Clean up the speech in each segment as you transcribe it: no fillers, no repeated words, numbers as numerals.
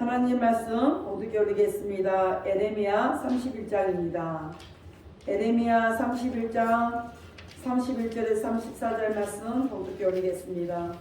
하나님 말씀 모두께 올리겠습니다. 에레미야 31장입니다. 에레미야 31장 31절에서 34절 말씀 모두께 올리겠습니다.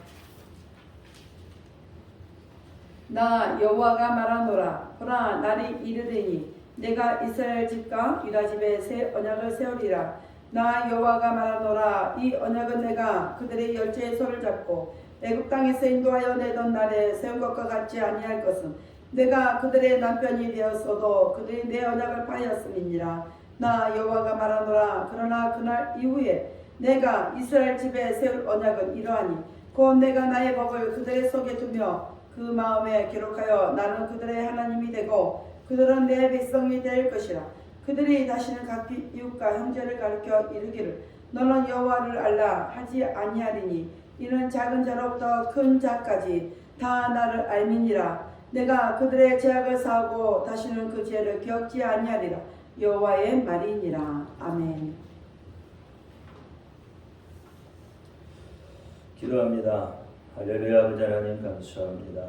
나 여호와가 말하노라. 보라, 날이 이르되니 내가 이스라엘 집과 유다 집에 새 언약을 세우리라. 나 여호와가 말하노라. 이 언약은 내가 그들의 열조의 손을 잡고 애굽 땅에서 인도하여 내던 날에 세운 것과 같지 아니할 것은 내가 그들의 남편이 되었어도 그들이 내 언약을 파하였음이니라. 나 여호와가 말하노라. 그러나 그날 이후에 내가 이스라엘 집에 세울 언약은 이러하니 곧 내가 나의 법을 그들의 속에 두며 그 마음에 기록하여 나는 그들의 하나님이 되고 그들은 내 백성이 될 것이라. 그들이 다시는 각 이웃과 형제를 가르쳐 이르기를 너는 여호와를 알라 하지 아니하리니 이는 작은 자로부터 큰 자까지 다 나를 알미니라. 내가 그들의 죄악을 사하고 다시는 그 죄를 기억지 아니하리라. 여호와의 말이니라. 아멘. 기도합니다. 할렐루야. 아버지 하나님 감사합니다.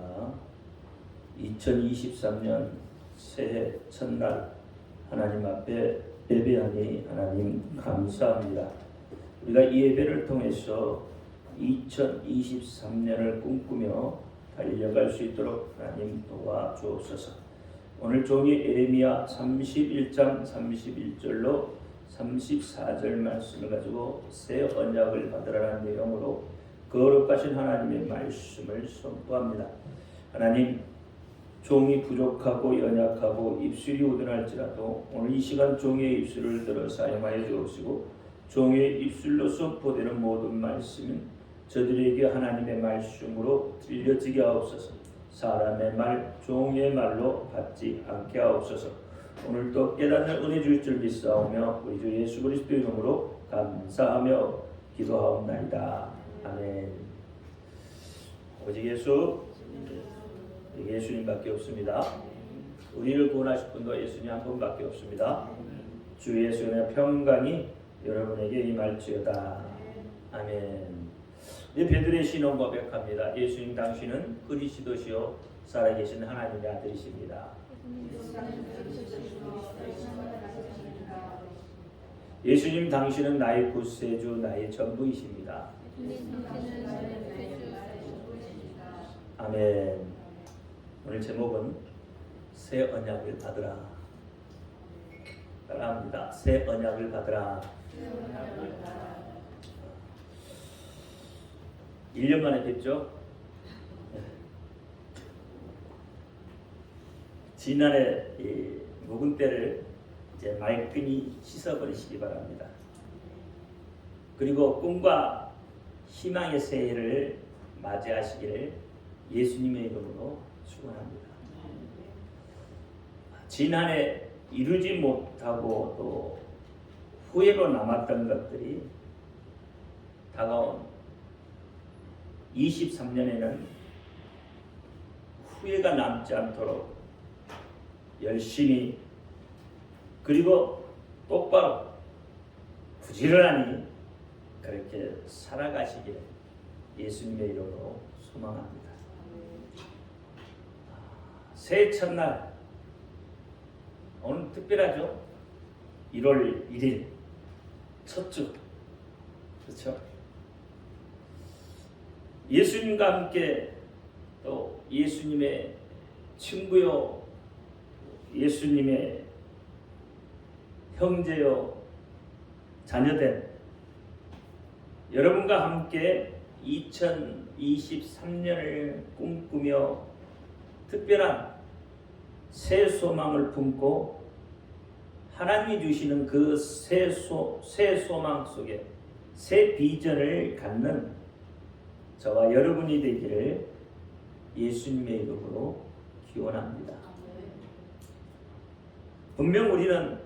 2023년 새해 첫날 하나님 앞에 예배하니 하나님 감사합니다. 우리가 이 예배를 통해서 2023년을 꿈꾸며 달려갈 수 있도록 하나님 도와주옵소서. 오늘 종이 에레미야 31장 31절로 34절 말씀을 가지고 새 언약을 받으라는 내용으로 거룩하신 하나님의 말씀을 선포합니다. 하나님, 종이 부족하고 연약하고 입술이 우둔할지라도 오늘 이 시간 종의 입술을 들어 사용하여 주옵시고 종의 입술로 선포되는 모든 말씀은 저들에게 하나님의 말씀으로 들려지게 하옵소서. 사람의 말, 종의 말로 받지 않게 하옵소서. 오늘도 깨닫는 은혜 주실 줄 믿사오며 우리 주 예수 그리스도의 이름으로 감사하며 기도하옵나이다. 아멘. 오직 예수님밖에 없습니다. 우리를 구원하실 분도 예수님 한 분밖에 없습니다. 주 예수님의 평강이 여러분에게 임할지어다. 아멘. 이제 베드로의 신앙 고백합니다. 예수님 당신은 그리스도시요 살아계신 하나님의 아들이십니다. 예수님 당신은 나의 구세주, 나의 전부이십니다. 아멘. 오늘 제목은 새 언약을 받으라. 따라합니다. 새 언약을 받으라. 1년 만에 뵙죠. 지난해 이 묵은 때를 이제 말끔히 씻어버리시기 바랍니다. 그리고 꿈과 희망의 새해를 맞이하시기를 예수님의 이름으로 축원합니다. 지난해 이루지 못하고 또 후회로 남았던 것들이 다가온 23년에는 후회가 남지 않도록 열심히 그리고 똑바로 부지런히 그렇게 살아가시기를 예수님의 이름으로 소망합니다. 새해 첫날 오늘 특별하죠. 1월 1일 첫 주, 그렇죠? 예수님과 함께 또 예수님의 친구요, 예수님의 형제요, 자녀된 여러분과 함께 2023년을 꿈꾸며 특별한 새 소망을 품고 하나님이 주시는 그 새 소망 속에 새 비전을 갖는 저와 여러분이 되기를 예수님의 이름으로 기원합니다. 분명 우리는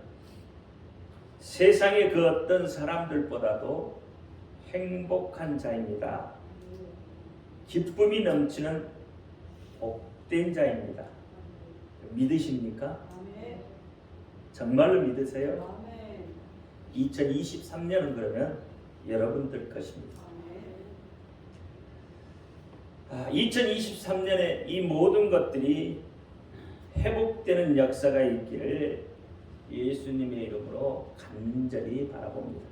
세상의 그 어떤 사람들보다도 행복한 자입니다. 기쁨이 넘치는 복된 자입니다. 믿으십니까? 정말로 믿으세요? 2023년은 그러면 여러분들 것입니다. 2023년에 이 모든 것들이 회복되는 역사가 있기를 예수님의 이름으로 간절히 바라봅니다.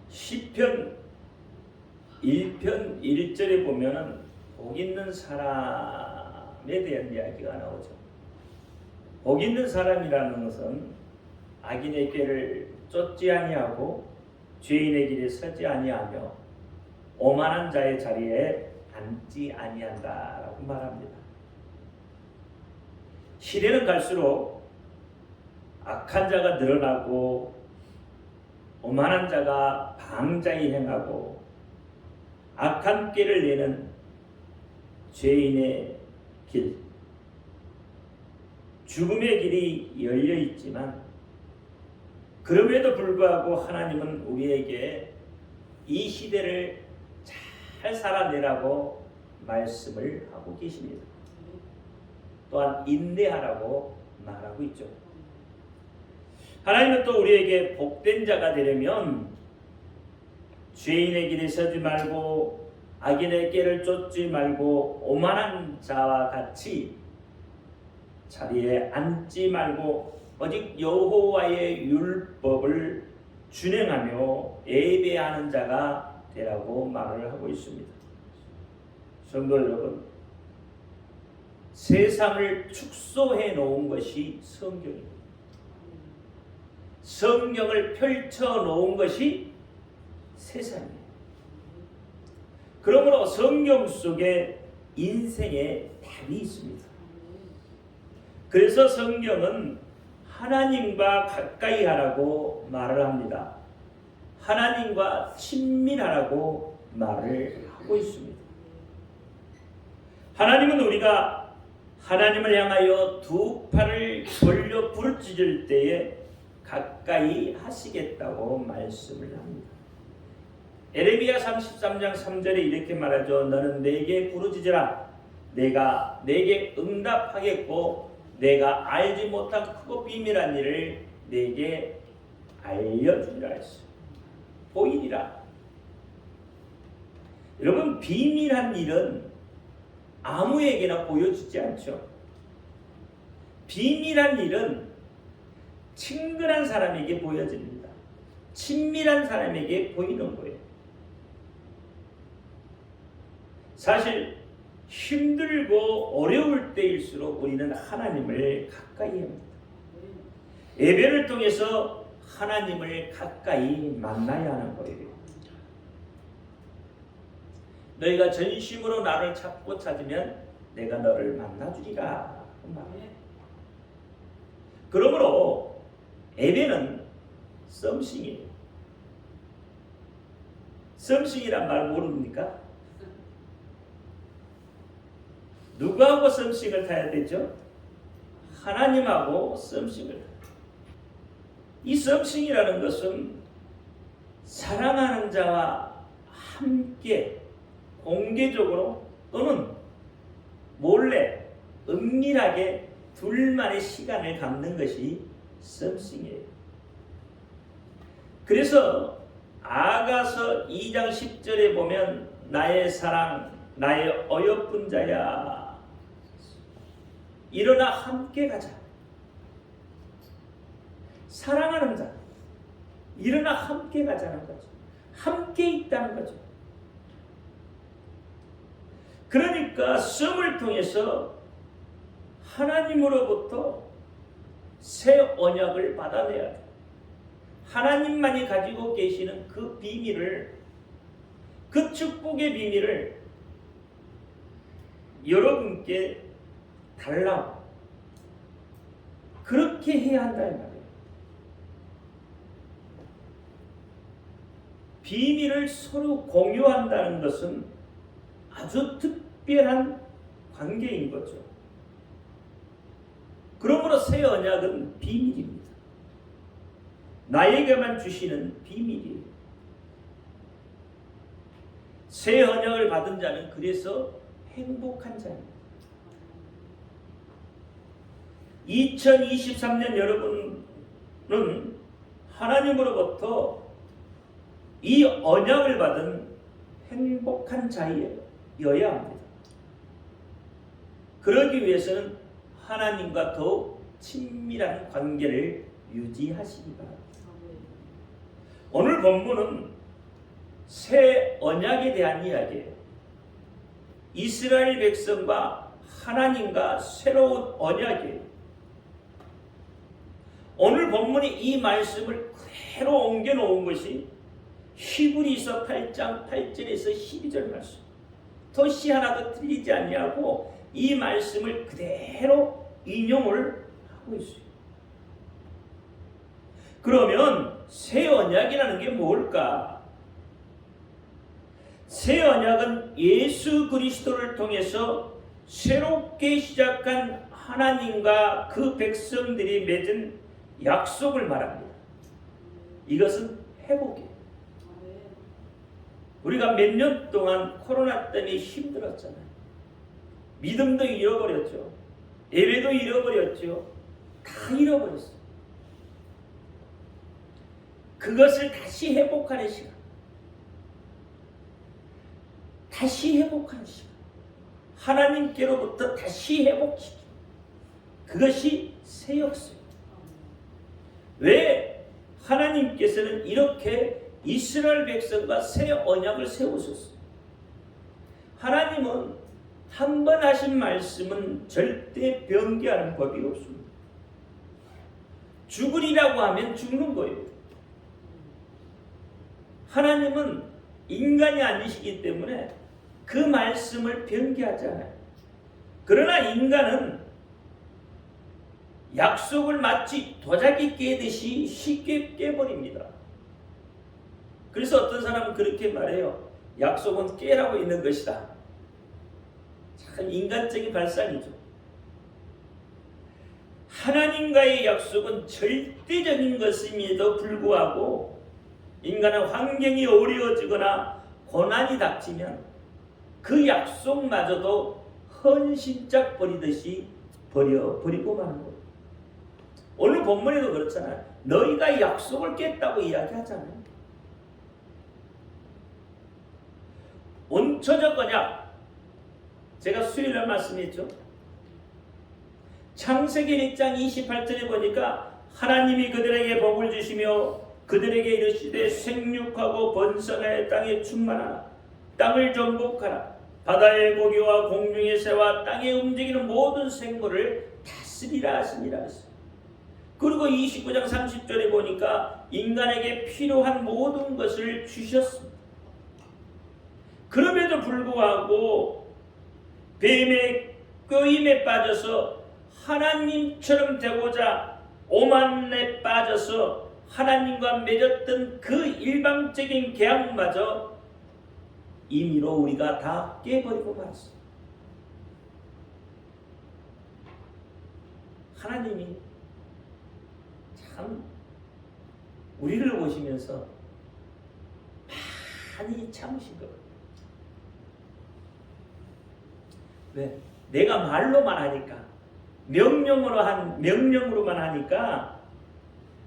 시편 1편 1절에 보면은 복 있는 사람에 대한 이야기가 나오죠. 복 있는 사람이라는 것은 악인의 꾀를 쫓지 아니하고 죄인의 길에 서지 아니하며 오만한 자의 자리에 앉지 아니한다라고 말합니다. 시대는 갈수록 악한 자가 늘어나고 오만한 자가 방자히 행하고 악한 꾀를 내는 죄인의 길, 죽음의 길이 열려 있지만 그럼에도 불구하고 하나님은 우리에게 이 시대를 잘 살아내라고 말씀을 하고 계십니다. 또한 인내하라고 말하고 있죠. 하나님은 또 우리에게 복된 자가 되려면 죄인의 길에 서지 말고 악인의 꾀를 쫓지 말고 오만한 자와 같이 자리에 앉지 말고 오직 여호와의 율법을 준행하며 예배하는 자가 되라고 말을 하고 있습니다. 성도 여러분, 세상을 축소해 놓은 것이 성경입니다. 성경을 펼쳐 놓은 것이 세상이에요. 그러므로 성경 속에 인생의 답이 있습니다. 그래서 성경은 하나님과 가까이 하라고 말을 합니다. 하나님과 친밀하라고 말을 하고 있습니다. 하나님은 우리가 하나님을 향하여 두 팔을 벌려 부르짖을 때에 가까이 하시겠다고 말씀을 합니다. 에레미야 33장 3절에 이렇게 말하죠. 너는 내게 부르짖으라. 내가 내게 응답하겠고 내가 알지 못한 크고 비밀한 일을 내게 알려주리라 했어요. 보이리라. 여러분, 비밀한 일은 아무에게나 보여주지 않죠. 비밀한 일은 친근한 사람에게 보여집니다. 친밀한 사람에게 보이는 거예요. 사실 힘들고 어려울 때일수록 우리는 하나님을 가까이 합니다. 예배를 통해서 하나님을 가까이 만나야 하는 거예요. 너희가 전심으로 나를 찾고 찾으면 내가 너를 만나주리라. 그러므로 예배는 썸씽이에요. 썸씽이란 말 모릅니까? 누구하고 썸씽을 타야 되죠? 하나님하고 썸씽을 타요. 이 썸씽이라는 것은 사랑하는 자와 함께 공개적으로 또는 몰래 은밀하게 둘만의 시간을 갖는 것이 썸씽이에요. 그래서 아가서 2장 10절에 보면 나의 사랑, 나의 어여쁜 자야, 일어나 함께 가자. 사랑하는 자, 일어나 함께 가자는 거죠. 함께 있다는 거죠. 그러니까 썸을 통해서 하나님으로부터 새 언약을 받아내야 돼. 하나님만이 가지고 계시는 그 비밀을, 그 축복의 비밀을 여러분께 달라고, 그렇게 해야 한다 이 말이에요. 비밀을 서로 공유한다는 것은 아주 특별한 관계인 거죠. 그러므로 새 언약은 비밀입니다. 나에게만 주시는 비밀이에요. 새 언약을 받은 자는 그래서 행복한 자입니다. 2023년 여러분은 하나님으로부터 이 언약을 받은 행복한 자여야 합니다. 그러기 위해서는 하나님과 더욱 친밀한 관계를 유지하시기 바랍니다. 오늘 본문은 새 언약에 대한 이야기예요. 이스라엘 백성과 하나님과 새로운 언약이에요. 오늘 본문이 이 말씀을 그대로 옮겨놓은 것이 히브리서 8장 8절에서 12절 말씀. 덧시 하나도 틀리지 않냐고 이 말씀을 그대로 인용을 하고 있어요. 그러면 새 언약이라는 게 뭘까? 새 언약은 예수 그리스도를 통해서 새롭게 시작한 하나님과 그 백성들이 맺은 약속을 말합니다. 이것은 회복이에요. 우리가 몇 년 동안 코로나 때문에 힘들었잖아요. 믿음도 잃어버렸죠. 예배도 잃어버렸죠. 다 잃어버렸어요. 그것을 다시 회복하는 시간. 다시 회복하는 시간. 하나님께로부터 다시 회복시키는 그것이 새 역사입니다. 왜 하나님께서는 이렇게 이스라엘 백성과 새 언약을 세우셨어요? 하나님은 한 번 하신 말씀은 절대 변개하는 법이 없습니다. 죽으리라고 하면 죽는 거예요. 하나님은 인간이 아니시기 때문에 그 말씀을 변개하지 않아요. 그러나 인간은 약속을 마치 도자기 깨듯이 쉽게 깨버립니다. 그래서 어떤 사람은 그렇게 말해요. 약속은 깨라고 있는 것이다. 참 인간적인 발상이죠. 하나님과의 약속은 절대적인 것임에도 불구하고 인간은 환경이 어려워지거나 고난이 닥치면 그 약속마저도 헌신짝 버리듯이 버리고 마는 거예요. 오늘 본문에도 그렇잖아요. 너희가 약속을 깼다고 이야기하잖아요. 원초적 언약, 제가 수요일날 말씀했죠. 창세기 1장 28절에 보니까 하나님이 그들에게 복을 주시며 그들에게 이르시되 생육하고 번성하여 땅에 충만하라. 땅을 정복하라. 바다의 고기와 공중의 새와 땅에 움직이는 모든 생물을 다스리라 하시니라 했어요. 그리고 29장 30절에 보니까 인간에게 필요한 모든 것을 주셨습니다. 그럼에도 불구하고 뱀의 꾀임에 빠져서 하나님처럼 되고자 오만에 빠져서 하나님과 맺었던 그 일방적인 계약마저 임의로 우리가 다 깨버리고 말았습니다. 하나님이 참 우리를 보시면서 많이 참으신 것 같아요. 왜? 내가 말로만 하니까 명령으로만 하니까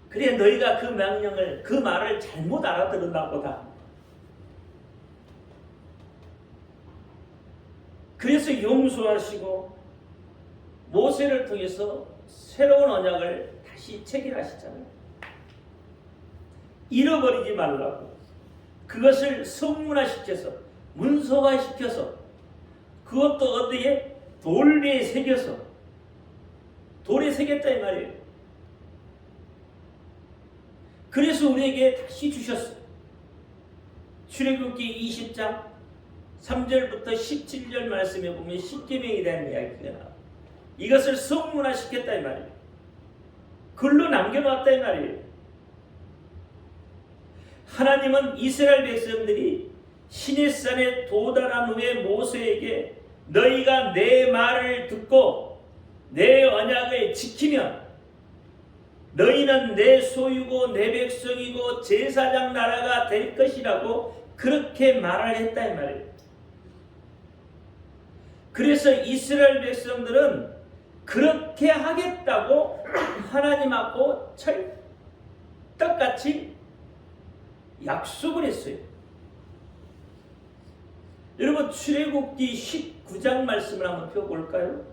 그래 너희가 그 명령을 그 말을 잘못 알아들었나 보다. 그래서 용서하시고 모세를 통해서 새로운 언약을 다시 체결하시잖아요. 잃어버리지 말라고 그것을 성문화시켜서 문서화시켜서 그것도 어디에 돌에 새겼다 이 말이에요. 그래서 우리에게 다시 주셨어요. 출애굽기 20장 3절부터 17절 말씀에 보면 십계명에 대한 이야기가 나와요. 이것을 성문화시켰다 이 말이에요. 글로 남겨놨다 이 말이에요. 하나님은 이스라엘 백성들이 시내산에 도달한 후에 모세에게 너희가 내 말을 듣고 내 언약을 지키면 너희는 내 소유고 내 백성이고 제사장 나라가 될 것이라고 그렇게 말을 했다 이 말이에요. 그래서 이스라엘 백성들은 그렇게 하겠다고 하나님하고 찰떡같이 약속을 했어요. 여러분 출애굽기 19장 말씀을 한번 펴볼까요?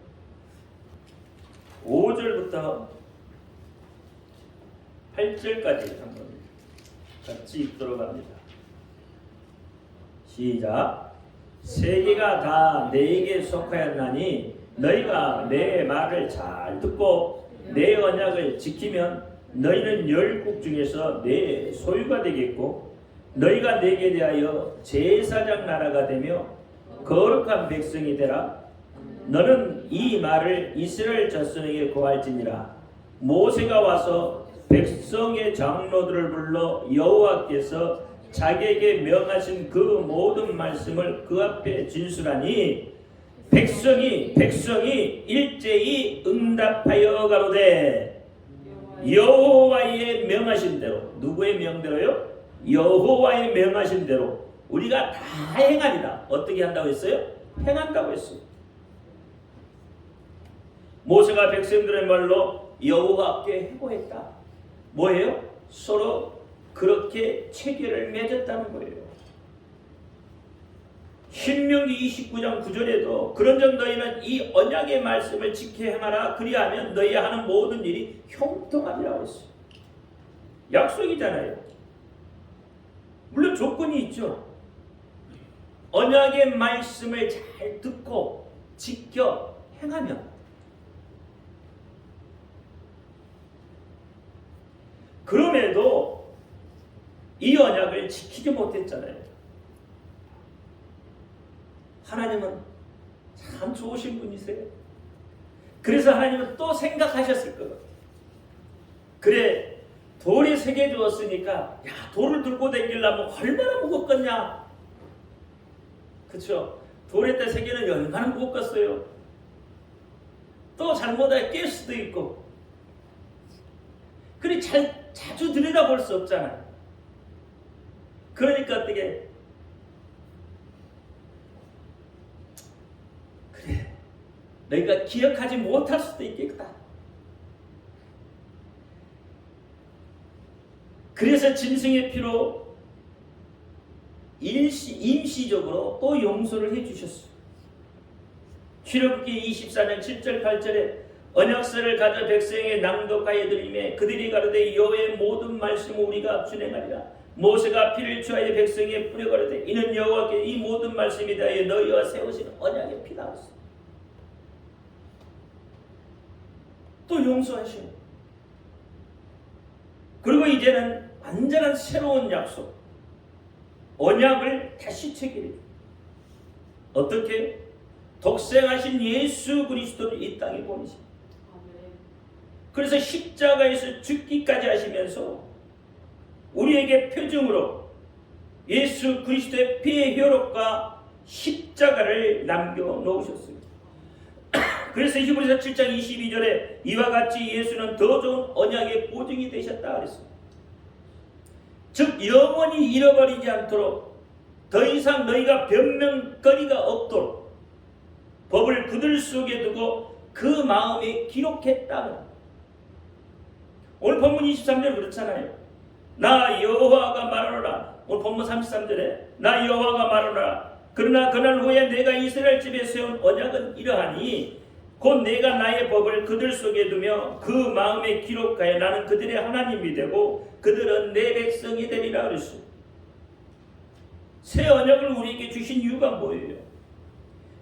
5절부터 8절까지 한번 같이 읽도록 합니다. 시작. 세계가 다 내게 속하였나니 너희가 내 말을 잘 듣고 내 언약을 지키면 너희는 열국 중에서 내 소유가 되겠고 너희가 내게 대하여 제사장 나라가 되며 거룩한 백성이 되라. 너는 이 말을 이스라엘 자손에게 고할지니라. 모세가 와서 백성의 장로들을 불러 여호와께서 자기에게 명하신 그 모든 말씀을 그 앞에 진술하니 백성이 일제히 응답하여 가로되 여호와의 명하신 대로. 누구의 명대로요? 여호와의 명하신 대로 우리가 다 행하리라. 어떻게 한다고 했어요? 행한다고 했어요. 모세가 백성들의 말로 여호와께 해고했다. 뭐예요? 서로 그렇게 체계를 맺었다는 거예요. 신명기 29장 9절에도 그런즉 너희는 이 언약의 말씀을 지켜 행하라. 그리하면 너희 하는 모든 일이 형통하리라고 했어요. 약속이잖아요. 물론 조건이 있죠. 언약의 말씀을 잘 듣고 지켜 행하면. 그럼에도 이 언약을 지키지 못했잖아요. 하나님은 참 좋으신 분이세요. 그래서 하나님은 또 생각하셨을 거예요. 그래, 돌이 3개 주었으니까 야, 돌을 들고 다니려면 얼마나 무겁겠냐. 그렇죠? 돌에다 3개는 얼마나 무겁겠어요. 또 잘못하면 깰 수도 있고. 그래, 자주 들여다볼 수 없잖아요. 그러니까 어떻게, 그래, 너희가 기억하지 못할 수도 있겠다. 그래서 짐승의 피로 임시적으로 또 용서를 해주셨어요. 출애굽기 24장 7절 8절에 언약서를 가져 백성에게 낭독하여 드리매 그들이 가로되 여호와의 모든 말씀을 우리가 준행하리라. 모세가 피를 취하여 백성에게 뿌려 가로되 이는 여호와께 이 모든 말씀에 대하여 너희와 세우신 언약의 피다. 또 용서하시오. 그리고 이제는 완전한 새로운 약속, 언약을 다시 체결해. 어떻게? 독생하신 예수 그리스도를 이 땅에 보내십니다. 그래서 십자가에서 죽기까지 하시면서 우리에게 표징으로 예수 그리스도의 피의 효력과 십자가를 남겨놓으셨어요. 그래서 히브리서 7장 22절에 이와 같이 예수는 더 좋은 언약의 보증이 되셨다 그랬습니다. 즉 영원히 잃어버리지 않도록 더 이상 너희가 변명거리가 없도록 법을 그들 속에 두고 그 마음에 기록했다. 오늘 본문 23절 그렇잖아요. 나 여호와가 말하노라. 오늘 본문 33절에 나 여호와가 말하노라. 그러나 그날 후에 내가 이스라엘 집에 세운 언약은 이러하니 곧 내가 나의 법을 그들 속에 두며 그 마음에 기록하여 나는 그들의 하나님이 되고 그들은 내 백성이 되리라 그랬어요. 새 언약을 우리에게 주신 이유가 뭐예요?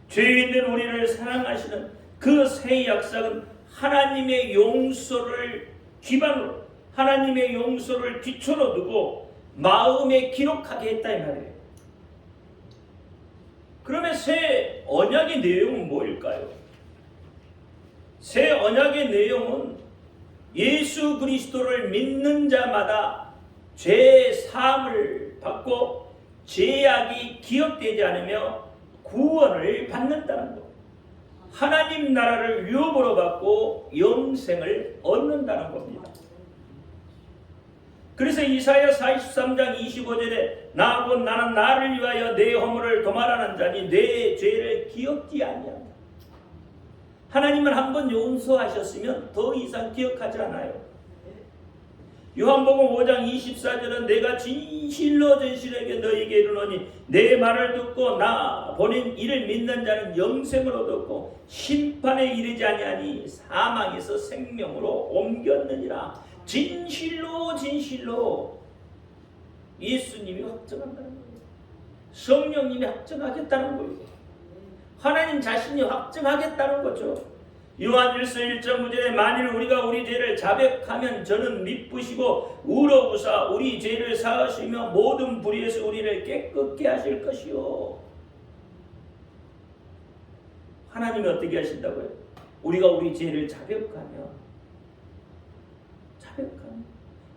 죄 있는 우리를 사랑하시는 그 새 약속은 하나님의 용서를 기반으로, 하나님의 용서를 기초로 두고 마음에 기록하게 했다 이 말이에요. 그러면 새 언약의 내용은 뭐일까요? 새 언약의 내용은 예수 그리스도를 믿는 자마다 죄 사함을 받고 죄악이 기억되지 않으며 구원을 받는다는 것. 하나님 나라를 유업으로 받고 영생을 얻는다는 겁니다. 그래서 이사야 43장 25절에 나하고 나는 나를 위하여 내 허물을 도말하는 자니 내 죄를 기억지 아니한다. 하나님은 한번 용서하셨으면 더 이상 기억하지 않아요. 요한복음 5장 24절은 내가 진실로 진실하게 너희에게 이르노니 내 말을 듣고 나 보낸 이를 믿는 자는 영생을 얻었고 심판에 이르지 아니하니 사망에서 생명으로 옮겼느니라. 진실로 진실로 예수님이 확정한다는 거예요. 성령님이 확정하겠다는 거예요. 하나님 자신이 확정하겠다는 거죠. 요한일서 1장 9절에 만일 우리가 우리 죄를 자백하면 저는 미쁘시고 우러부사 우리 죄를 사하시며 모든 불의에서 우리를 깨끗게 하실 것이요. 하나님이 어떻게 하신다고요? 우리가 우리 죄를 자백하면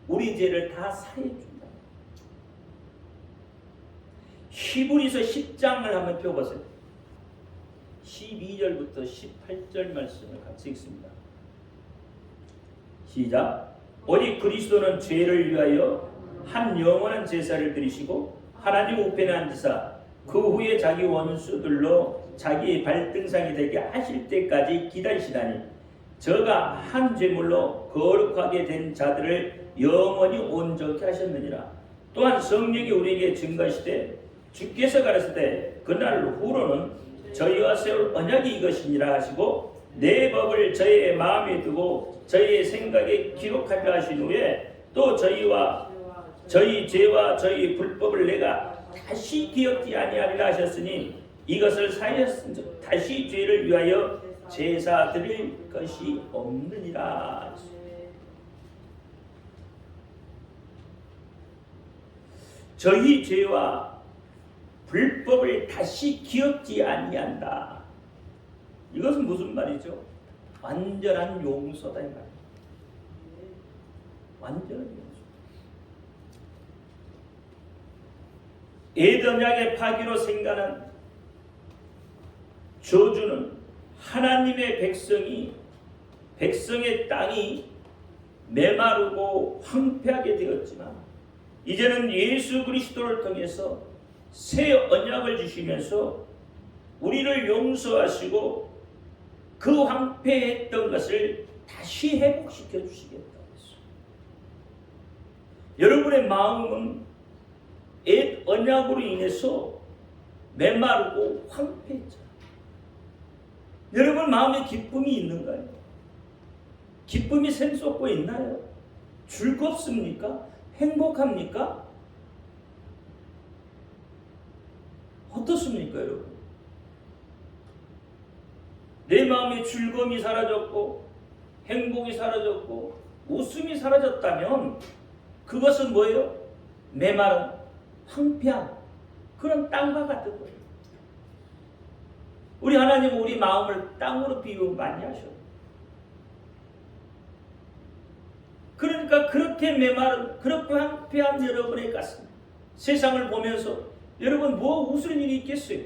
우리 죄를 다 사해 준다. 히브리서 10장을 한번 펴보세요. 12절부터 18절 말씀을 같이 읽습니다. 시작. 오직 그리스도는 죄를 위하여 한 영원한 제사를 드리시고 하나님 우편에 앉으사 그 후에 자기 원수들로 자기의 발등상이 되게 하실 때까지 기다리시다니 저가 한 제물로 거룩하게 된 자들을 영원히 온전케 하셨느니라. 또한 성령이 우리에게 증거하시되 주께서 가라사대 그날 후로는 저희와 세울 언약이 이것이니라 하시고 내 법을 저희의 마음에 두고 저희의 생각에 기록하려 하신 후에 또 저희와 저희 죄와 저희 불법을 내가 다시 기억지 아니하리라 하셨으니 이것을 사하였은즉 다시 죄를 위하여 제사 드릴 것이 없느니라. 저희 죄와 불법을 다시 기억지 아니한다. 이것은 무슨 말이죠? 완전한 용서다 이 말이에요. 완전한 용서. 에덴약의 파기로 생겨난 저주는 하나님의 백성의 땅이 메마르고 황폐하게 되었지만 이제는 예수 그리스도를 통해서 새 언약을 주시면서 우리를 용서하시고 그 황폐했던 것을 다시 회복시켜 주시겠다고 했어요. 여러분의 마음은 옛 언약으로 인해서 메마르고 황폐했잖아요. 여러분 마음에 기쁨이 있는가요? 기쁨이 샘솟고 있나요? 즐겁습니까? 행복합니까? 어떻습니까, 여러분? 내 마음의 즐거움이 사라졌고 행복이 사라졌고 웃음이 사라졌다면 그것은 뭐예요? 메마른 황폐한 그런 땅과 같은 거예요. 우리 하나님은 우리 마음을 땅으로 비유 많이 하셔요. 그러니까 그렇게 메마른 그렇게 황폐한 여러분의 가슴 세상을 보면서 여러분 뭐 웃을 일이 있겠어요?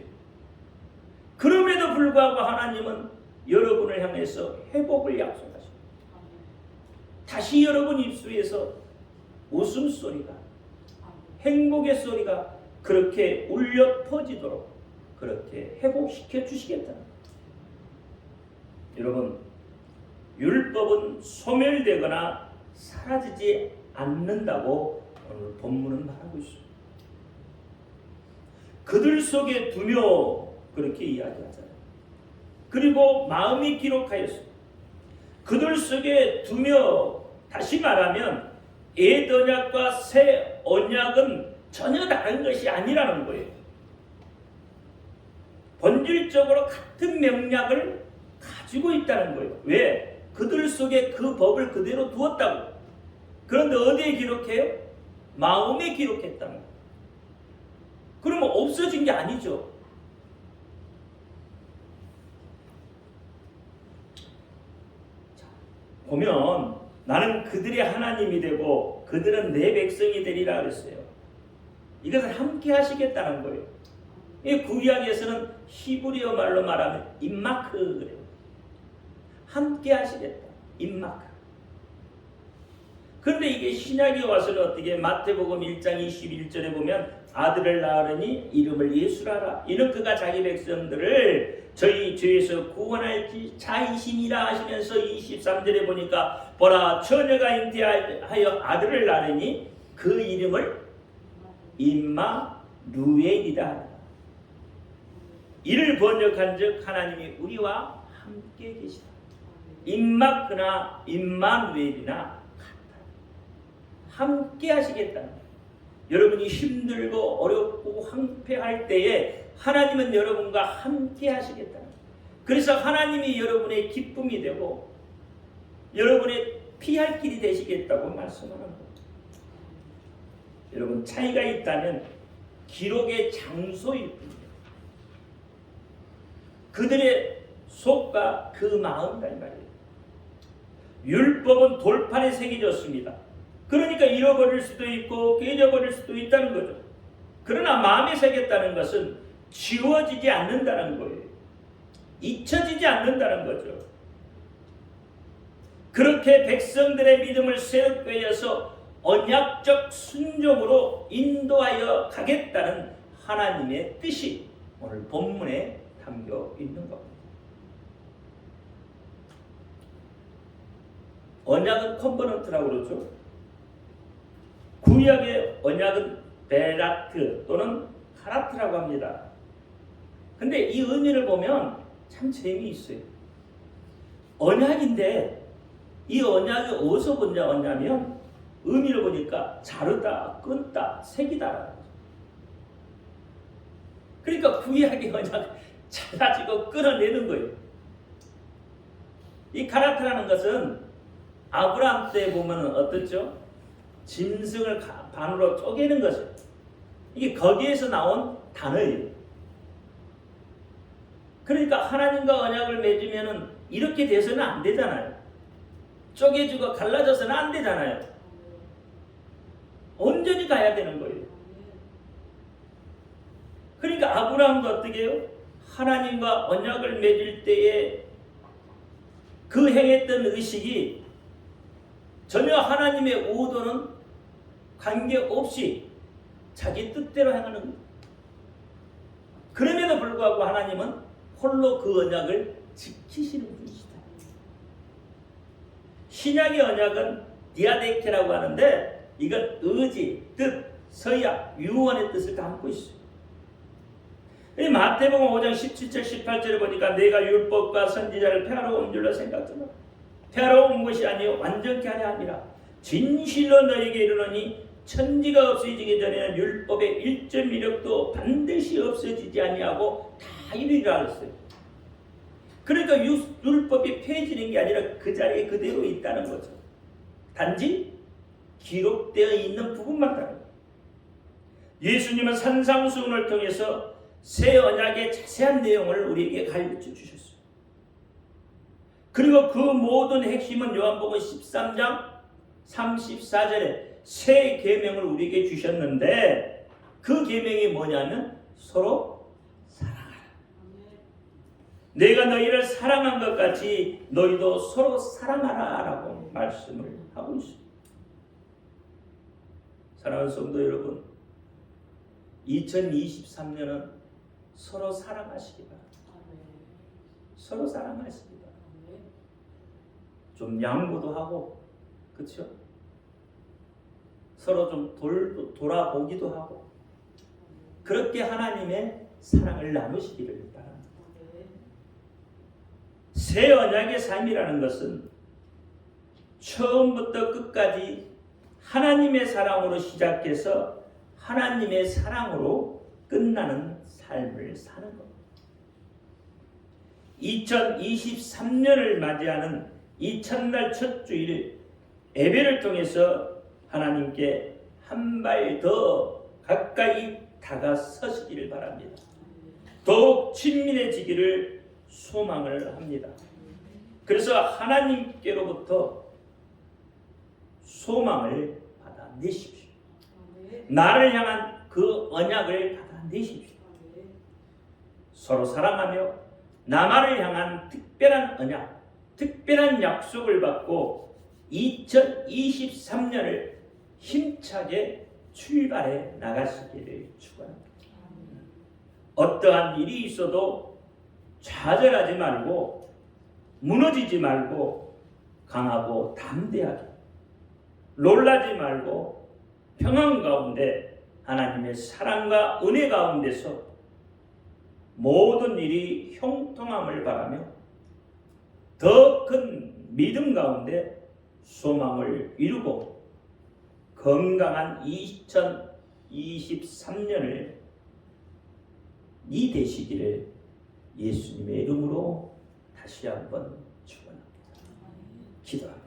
그럼에도 불구하고 하나님은 여러분을 향해서 회복을 약속하십니다. 다시 여러분 입술에서 웃음소리가 행복의 소리가 그렇게 울려 퍼지도록 그렇게 회복시켜 주시겠다는 거예요. 여러분 율법은 소멸되거나 사라지지 않는다고 오늘 본문은 말하고 있습니다. 그들 속에 두며 그렇게 이야기하잖아요. 그리고 마음이 기록하였습니다. 그들 속에 두며 다시 말하면 옛 언약과 새 언약은 전혀 다른 것이 아니라는 거예요. 본질적으로 같은 맥락을 가지고 있다는 거예요. 왜? 그들 속에 그 법을 그대로 두었다고. 그런데 어디에 기록해요? 마음에 기록했다는 거예요. 그러면 없어진 게 아니죠. 자, 보면 나는 그들의 하나님이 되고 그들은 내 백성이 되리라 그랬어요. 이것을 함께 하시겠다는 거예요. 이 구약에서는 히브리어 말로 말하면 임마크 그래요. 함께 하시겠다. 임마크. 그런데 이게 신약에 와서는 어떻게 마태복음 1장 21절에 보면 아들을 낳으니 이름을 예수라라. 이는 그가 자기 백성들을 저희 죄에서 구원할지 자이심이라 하시면서 23절에 보니까 보라 처녀가 잉태하여 아들을 낳으니 그 이름을 임마누엘이라. 이를 번역한즉 하나님이 우리와 함께 계시다. 임마크나 임마누엘이나 같다. 함께 하시겠다. 여러분이 힘들고 어렵고 황폐할 때에 하나님은 여러분과 함께 하시겠다. 그래서 하나님이 여러분의 기쁨이 되고 여러분의 피할 길이 되시겠다고 말씀하는 겁니다. 여러분 차이가 있다면 기록의 장소일 뿐입니다. 그들의 속과 그 마음이란 말이에요. 율법은 돌판에 새겨졌습니다. 그러니까 잃어버릴 수도 있고 깨져버릴 수도 있다는 거죠. 그러나 마음에 새겼다는 것은 지워지지 않는다는 거예요. 잊혀지지 않는다는 거죠. 그렇게 백성들의 믿음을 새롭게 해서 언약적 순종으로 인도하여 가겠다는 하나님의 뜻이 오늘 본문에 담겨 있는 겁니다. 언약은 컨버넌트라고 그러죠. 구약의 언약은 베라트 또는 카라트라고 합니다. 근데 이 의미를 보면 참 재미있어요. 언약인데 이 언약이 어디서 왔냐면 의미를 보니까 자르다, 끊다, 새기다. 그러니까 구약의 언약 잘라지고 끊어내는 거예요. 이 카라트라는 것은 아브라함 때 보면 어떻죠? 짐승을 반으로 쪼개는 것이에요. 이게 거기에서 나온 단어예요. 그러니까 하나님과 언약을 맺으면 이렇게 돼서는 안 되잖아요. 쪼개지고 갈라져서는 안 되잖아요. 온전히 가야 되는 거예요. 그러니까 아브라함도 어떻게 해요? 하나님과 언약을 맺을 때에 그 행했던 의식이 전혀 하나님의 의도는 관계없이 자기 뜻대로 행하는 거예요. 그럼에도 불구하고 하나님은 홀로 그 언약을 지키시는 분이시다. 신약의 언약은 디아데케라고 하는데 이건 의지, 뜻, 서약, 유언의 뜻을 담고 있어요. 이 마태복음 5장 17절 18절에 보니까 내가 율법과 선지자를 폐하러 온 줄로 생각하라. 폐하러 온 것이 아니요 완전케 하려 함이라. 진실로 너에게 이르노니 천지가 없어지기 전에는 율법의 일점 이력도 반드시 없어지지 아니하고 다 이루리라 했어요. 그러니까 율법이 폐해지는 게 아니라 그 자리에 그대로 있다는 거죠. 단지 기록되어 있는 부분만 다른 거예요. 예수님은 산상수훈을 통해서 새 언약의 자세한 내용을 우리에게 가르쳐 주셨어요. 그리고 그 모든 핵심은 요한복음 13장 34절에 새 계명을 우리에게 주셨는데 그 계명이 뭐냐면 서로 사랑하라. 내가 너희를 사랑한 것 같이 너희도 서로 사랑하라 라고 말씀을 하고 있습니다. 사랑하는 성도 여러분, 2023년은 서로 사랑하시기 바랍니다. 서로 사랑하시기 바랍니다. 좀 양보도 하고, 그렇죠? 서로 좀 돌아보기도 하고, 그렇게 하나님의 사랑을 나누시기를 바랍니다. 새 언약의 삶이라는 것은 처음부터 끝까지 하나님의 사랑으로 시작해서 하나님의 사랑으로 끝나는 삶을 사는 겁니다. 2023년을 맞이하는 이 첫날 첫 주일 예배를 통해서 하나님께 한 발 더 가까이 다가서시기를 바랍니다. 더욱 친밀해지기를 소망을 합니다. 그래서 하나님께로부터 소망을 받아내십시오. 나를 향한 그 언약을 받아내십시오. 서로 사랑하며 나만을 향한 특별한 언약, 특별한 약속을 받고 2023년을 힘차게 출발해 나가시기를 축원합니다. 어떠한 일이 있어도 좌절하지 말고 무너지지 말고 강하고 담대하게 놀라지 말고 평안 가운데 하나님의 사랑과 은혜 가운데서 모든 일이 형통함을 바라며 더 큰 믿음 가운데 소망을 이루고 건강한 2023년을 이 되시기를 예수님의 이름으로 다시 한번 축원합니다. 기도합니다.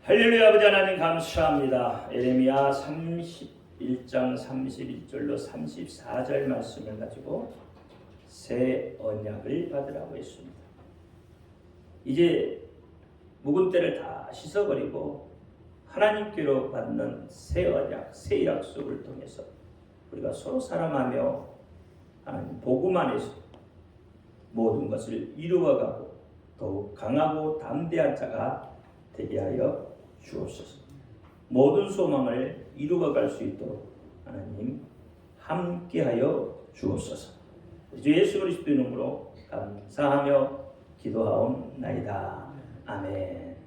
할렐루야. 아버지 하나님 감사합니다. 에레미야 31장 31절로 34절 말씀을 가지고 새 언약을 받으라고 했습니다. 이제 묵은 때를 다 씻어버리고 하나님께로 받는 새 언약, 새 약속을 통해서 우리가 서로 사랑하며 하나님 복음 안에서 모든 것을 이루어가고 더욱 강하고 담대한 자가 되게 하여 주옵소서. 모든 소망을 이루어갈 수 있도록 하나님 함께하여 주옵소서. 주 예수 그리스도 이름으로 감사하며 기도하옵나이다. 아멘.